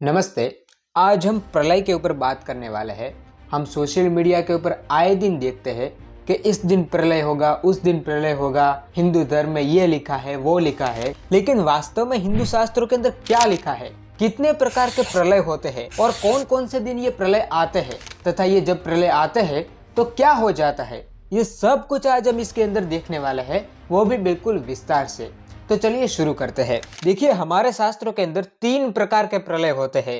नमस्ते। आज हम प्रलय के ऊपर बात करने वाले हैं। हम सोशल मीडिया के ऊपर आए दिन देखते हैं कि इस दिन प्रलय होगा, उस दिन प्रलय होगा, हिंदू धर्म में ये लिखा है, वो लिखा है। लेकिन वास्तव में हिंदू शास्त्रों के अंदर क्या लिखा है, कितने प्रकार के प्रलय होते हैं और कौन कौन से दिन ये प्रलय आते हैं, तथा ये जब प्रलय आते हैं तो क्या हो जाता है, ये सब कुछ आज हम इसके अंदर देखने वाले हैं, वो भी बिल्कुल विस्तार से। तो चलिए शुरू करते हैं। देखिए, हमारे शास्त्रों के अंदर 3 प्रकार के प्रलय होते हैं: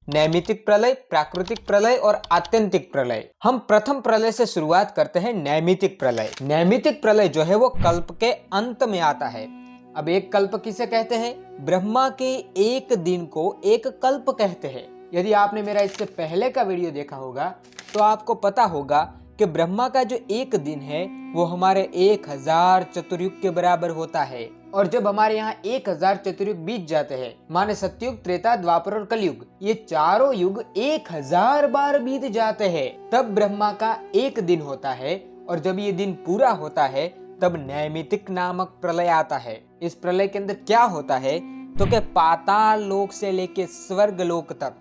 नैमित्तिक प्रलय, प्राकृतिक प्रलय और आत्यंतिक प्रलय। हम प्रथम प्रलय से शुरुआत करते हैं, नैमित्तिक प्रलय। नैमित्तिक प्रलय जो है वो कल्प के अंत में आता है। अब एक कल्प किसे कहते हैं? ब्रह्मा के एक दिन को एक कल्प कहते हैं। यदि आपने मेरा इससे पहले का वीडियो देखा होगा तो आपको पता होगा कि ब्रह्मा का जो एक दिन है वो हमारे 1000 चतुर्युग के बराबर होता है। और जब हमारे यहाँ 1000 चतुर्युग बीत जाते हैं, माने सतयुग, त्रेता, द्वापर और कलयुग, ये चारों युग 1000 बार बीत जाते हैं, तब ब्रह्मा का एक दिन होता है। और जब ये दिन पूरा होता है तब नैमित्तिक नामक प्रलय आता है। इस प्रलय के अंदर क्या होता है तो कि पाताल लोक से लेके स्वर्ग लोक तक,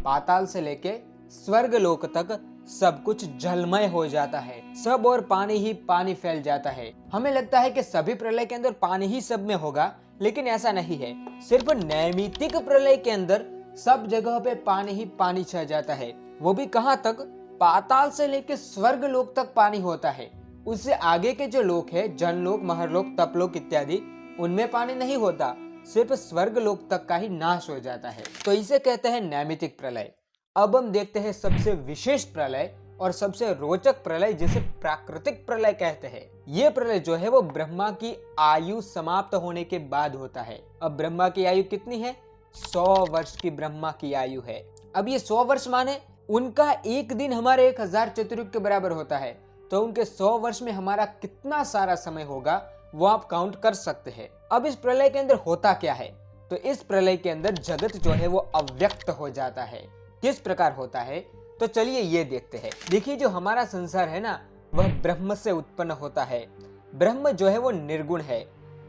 पाताल से लेके स्वर्ग लोक तक सब कुछ जलमय हो जाता है। सब और पानी ही पानी फैल जाता है। हमें लगता है कि सभी प्रलय के अंदर पानी ही सब में होगा, लेकिन ऐसा नहीं है। सिर्फ नैमित्तिक प्रलय के अंदर सब जगह पे पानी ही पानी छा जाता है। वो भी कहाँ तक? पाताल से लेके स्वर्ग लोक तक पानी होता है। उससे आगे के जो लोक है, जनलोक, महरलोक, तपलोक इत्यादि, उनमें पानी नहीं होता। सिर्फ स्वर्ग लोक तक का ही नाश हो जाता है। तो इसे कहते हैं नैमित्तिक प्रलय। अब हम देखते हैं सबसे विशेष प्रलय और सबसे रोचक प्रलय, जिसे प्राकृतिक प्रलय कहते हैं। ये प्रलय जो है वो ब्रह्मा की आयु समाप्त होने के बाद होता है। अब ब्रह्मा की आयु कितनी है? 100 वर्ष की ब्रह्मा की आयु है। अब ये 100 वर्ष माने उनका एक दिन हमारे 1000 चतुर्युग के बराबर होता है। तो उनके 100 वर्ष में हमारा कितना सारा समय होगा वो आप काउंट कर सकते हैं। अब इस प्रलय के अंदर होता क्या है? तो इस प्रलय के अंदर जगत जो है वो अव्यक्त हो जाता है। किस प्रकार होता है? तो चलिए ये देखते हैं। देखिए, जो हमारा संसार है ना, वह ब्रह्म से उत्पन्न होता है। ब्रह्म जो है वो निर्गुण है।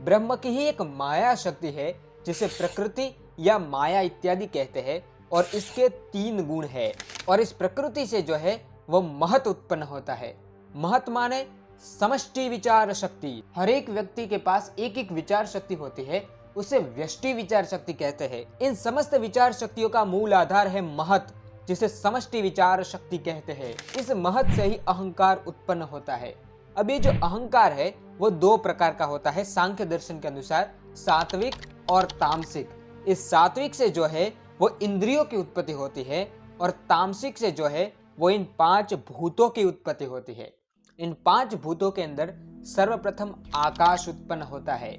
ब्रह्म की ही एक माया शक्ति है, जिसे प्रकृति या माया इत्यादि कहते हैं। और इसके 3 गुण है। और इस प्रकृति से जो है वो महत उत्पन्न होता है। महत माने समष्टि विचार शक्ति। हर एक व्यक्ति के पास एक एक विचार शक्ति होती है, उसे व्यष्टि विचार शक्ति कहते हैं। इन समस्त विचार शक्तियों का मूल आधार है महत, जिसे समष्टि विचार शक्ति कहते हैं। इस महत से ही अहंकार उत्पन्न होता है। अब ये जो अहंकार है वो 2 प्रकार का होता है सांख्य दर्शन के अनुसार, सात्विक और तामसिक। इस सात्विक से जो है वो इंद्रियों की उत्पत्ति होती है, और तामसिक से जो है वो इन 5 भूतों की उत्पत्ति होती है। इन 5 भूतों के अंदर सर्वप्रथम आकाश उत्पन्न होता है।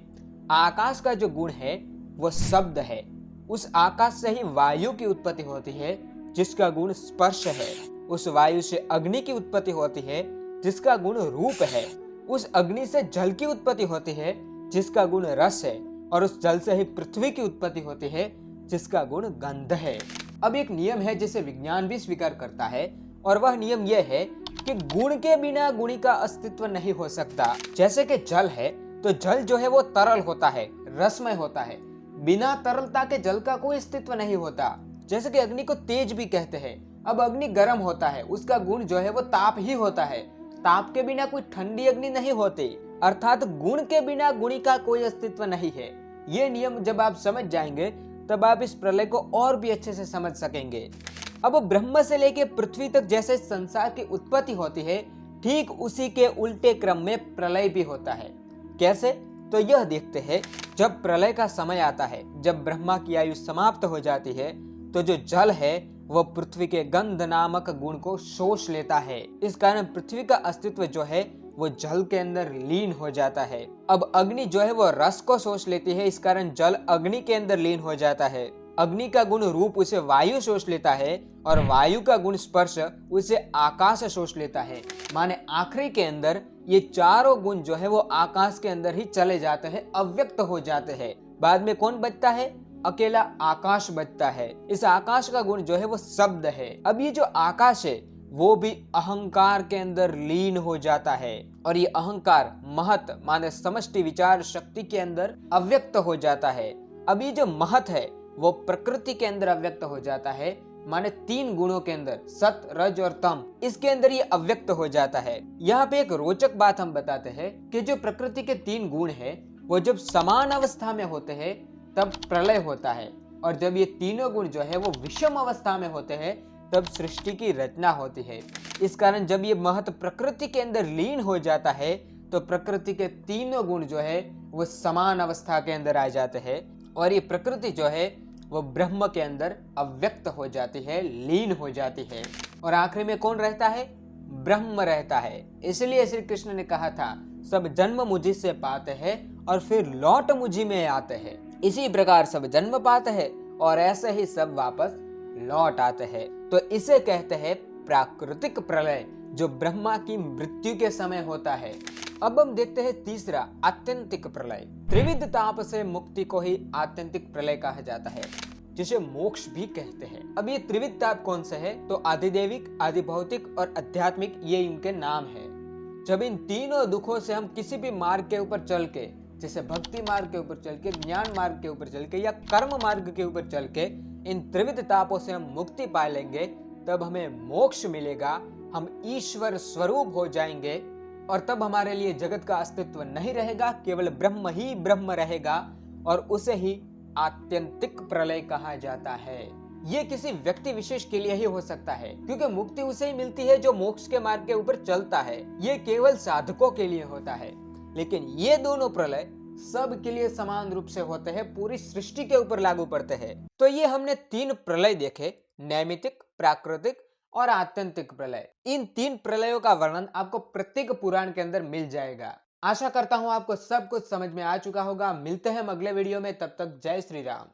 आकाश का जो गुण है वो शब्द है। उस आकाश से ही वायु की उत्पत्ति होती है, जिसका गुण स्पर्श है। उस वायु से अग्नि की उत्पत्ति होती है, जिसका गुण रूप है। उस अग्नि से जल की उत्पत्ति होती है, जिसका गुण रस है। और उस जल से ही पृथ्वी की उत्पत्ति होती है, जिसका गुण गंध है। अब एक नियम है जिसे विज्ञान भी स्वीकार करता है, और वह नियम यह है कि गुण के बिना गुणी का अस्तित्व नहीं हो सकता। जैसे कि जल है, तो जल जो है वो तरल होता है, रसमय होता है। बिना तरलता के जल का कोई अस्तित्व नहीं होता। जैसे कि अग्नि को तेज भी कहते हैं। अब अग्नि गर्म होता है, उसका गुण जो है वो ताप ही होता है। ताप के बिना कोई ठंडी अग्नि नहीं होती। अर्थात गुण के बिना गुणी का कोई अस्तित्व नहीं है। ये नियम जब आप समझ जाएंगे तब आप इस प्रलय को और भी अच्छे से समझ सकेंगे। अब ब्रह्म से लेके पृथ्वी तक जैसे संसार की उत्पत्ति होती है, ठीक उसी के उल्टे क्रम में प्रलय भी होता है। कैसे? तो यह देखते हैं। जब प्रलय का समय आता है, जब ब्रह्मा की आयु समाप्त हो जाती है, तो जो जल है वह पृथ्वी के गंध नामक गुण को शोष लेता है। इस कारण पृथ्वी का अस्तित्व जो है वो जल के अंदर लीन हो जाता है। अब अग्नि जो है वो रस को शोष लेती है, इस कारण जल अग्नि के अंदर लीन हो जाता है। अग्नि का गुण रूप उसे वायु शोष लेता है, और वायु का गुण स्पर्श उसे आकाश शोष लेता है। माने आखिरी के अंदर ये चारों गुण जो है वो आकाश के अंदर ही चले जाते हैं, अव्यक्त हो जाते हैं। बाद में कौन बचता है? अकेला आकाश बचता है। इस आकाश का गुण जो है वो शब्द है। अब ये जो आकाश है वो भी अहंकार के अंदर लीन हो जाता है, और ये अहंकार महत माने समष्टि विचार शक्ति के अंदर अव्यक्त हो जाता है। अब ये जो महत है वो प्रकृति के अंदर अव्यक्त हो जाता है, माने 3 गुणों के अंदर, सत रज और तम, इसके अंदर ये अव्यक्त हो जाता है। यहाँ पे एक रोचक बात हम बताते हैं कि जो प्रकृति के 3 गुण है वो जब समान अवस्था में होते हैं तब प्रलय होता है, और जब ये तीनों गुण जो है वो विषम अवस्था में होते हैं तब सृष्टि की रचना होती है। इस कारण जब ये महत्व प्रकृति के अंदर लीन हो जाता है तो प्रकृति के तीनों गुण जो है वो समान अवस्था के अंदर आ जाते हैं, और ये प्रकृति जो है वो ब्रह्म के अंदर अव्यक्त हो जाती है, लीन हो जाती है, और आखिरी में कौन रहता है? ब्रह्म रहता है। इसलिए श्री कृष्ण ने कहा था, सब जन्म मुझी से पाते हैं और फिर लौट मुझी में आते हैं। इसी प्रकार सब जन्म पाते हैं और ऐसे ही सब वापस लौट आते हैं। तो इसे कहते हैं प्राकृतिक प्रलय, जो ब्रह्मा की मृत्यु के समय होता है। अब हम देखते हैं तीसरा, आत्यंतिक प्रलय। त्रिविध ताप से मुक्ति को ही आत्यंतिक प्रलय कहा जाता है, जिसे मोक्ष भी कहते हैं। अब ये त्रिविध ताप कौन से है? तो आधिदैविक, आधिभौतिक और आध्यात्मिक, ये इनके नाम है। जब इन तीनों दुखों से हम किसी भी मार्ग के ऊपर चल के, जैसे भक्ति मार्ग के ऊपर चल के, ज्ञान मार्ग के ऊपर चल के या कर्म मार्ग के ऊपर चल के इन त्रिविध तापों से हम मुक्ति पा लेंगे, तब हमें मोक्ष मिलेगा, हम ईश्वर स्वरूप हो जाएंगे, और तब हमारे लिए जगत का अस्तित्व नहीं रहेगा, केवल ब्रह्म ही ब्रह्म रहेगा, और उसे ही आत्यंतिक प्रलय कहा जाता है। ये किसी व्यक्ति विशेष के लिए ही हो सकता है, क्योंकि मुक्ति उसे ही मिलती है जो मोक्ष के मार्ग के ऊपर चलता है। ये केवल साधकों के लिए होता है, लेकिन ये दोनों प्रलय सब के लिए समान रूप से होते हैं, पूरी सृष्टि के ऊपर लागू पड़ते हैं। तो ये हमने 3 प्रलय देखे, नैमितिक, प्राकृतिक और आत्यंतिक प्रलय। इन 3 प्रलयों का वर्णन आपको प्रत्येक पुराण के अंदर मिल जाएगा। आशा करता हूं आपको सब कुछ समझ में आ चुका होगा। मिलते हैं हम अगले वीडियो में, तब तक जय श्री राम।